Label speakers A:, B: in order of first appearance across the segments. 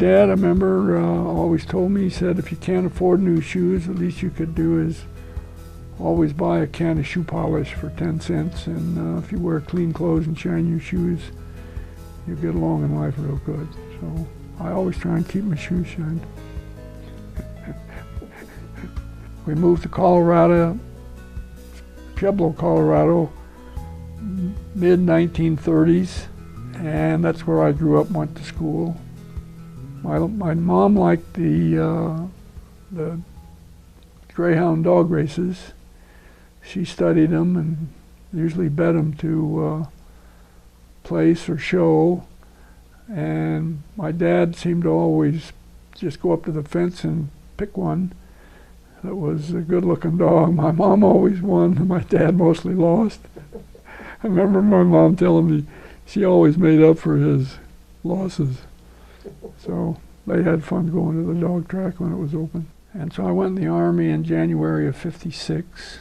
A: dad, I remember, always told me, he said, if you can't afford new shoes, the least you could do is always buy a can of shoe polish for 10 cents. And if you wear clean clothes and shine your shoes, you'll get along in life real good. So I always try and keep my shoes shined. We moved to Colorado, Pueblo, Colorado, mid-1930s, and that's where I grew up and went to school. My mom liked the greyhound dog races. She studied them and usually bet them to place or show. And my dad seemed to always just go up to the fence and pick one that was a good-looking dog. My mom always won, and my dad mostly lost. I remember my mom telling me she always made up for his losses. So they had fun going to the dog track when it was open. And so I went in the Army in January of '56,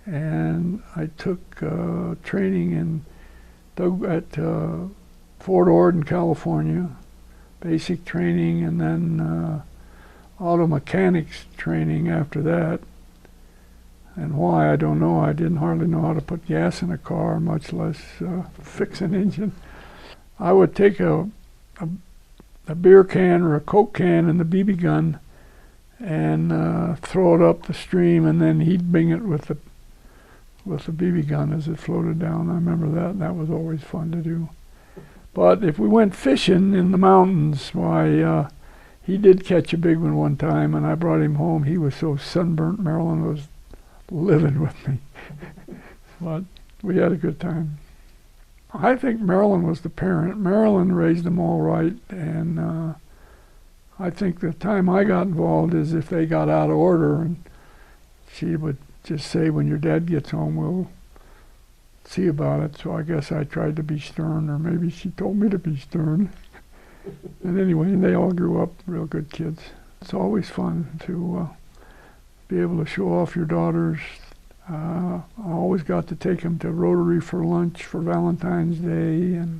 A: and I took training at Fort Ord, California, basic training, and then auto mechanics training after that. And why, I don't know. I didn't hardly know how to put gas in a car, much less fix an engine. I would take a beer can or a Coke can and the BB gun and throw it up the stream, and then he'd bing it with the BB gun as it floated down. I remember that, and that was always fun to do. But if we went fishing in the mountains, why, he did catch a big one time, and I brought him home. He was so sunburnt. Marilyn was living with me. But we had a good time. I think Marilyn was the parent. Marilyn raised them all right, and I think the time I got involved is if they got out of order, and she would just say, when your dad gets home, we'll see about it. So I guess I tried to be stern, or maybe she told me to be stern. And anyway, they all grew up real good kids. It's always fun to be able to show off your daughters. I always got to take them to Rotary for lunch for Valentine's Day, and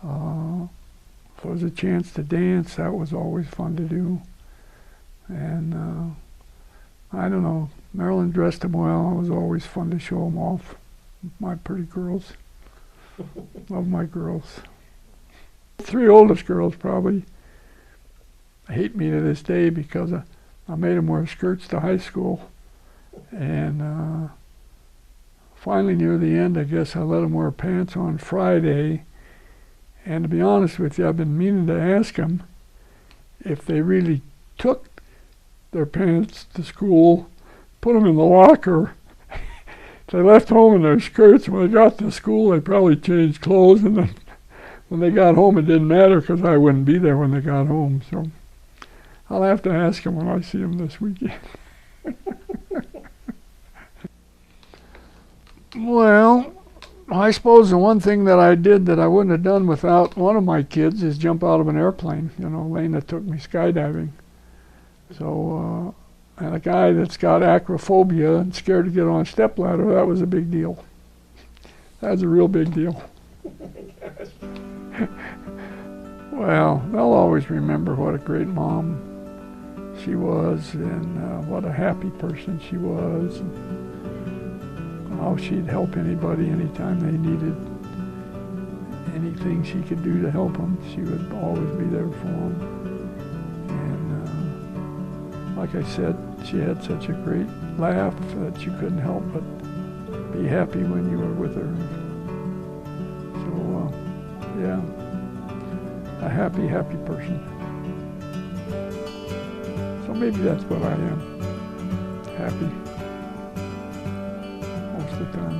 A: if there was a chance to dance, that was always fun to do. And I don't know, Marilyn dressed them well. It was always fun to show them off. My pretty girls. Love my girls. 3 oldest girls probably hate me to this day because I made them wear skirts to high school. And finally near the end, I guess I let them wear pants on Friday. And to be honest with you, I've been meaning to ask them if they really took their pants to school, put them in the locker. They left home in their skirts. When they got to school, they probably changed clothes, and then when they got home, it didn't matter because I wouldn't be there when they got home. So I'll have to ask them when I see them this weekend. Well, I suppose the one thing that I did that I wouldn't have done without one of my kids is jump out of an airplane. You know, Lena took me skydiving. So, and a guy that's got acrophobia and scared to get on a stepladder, that was a big deal. That was a real big deal. Well, they'll always remember what a great mom she was, and what a happy person she was, and how she'd help anybody anytime they needed anything she could do to help them. She would always be there for them. And like I said, she had such a great laugh that you couldn't help but be happy when you were with her. So, yeah, a happy, happy person. So maybe that's what I am, happy most of the time.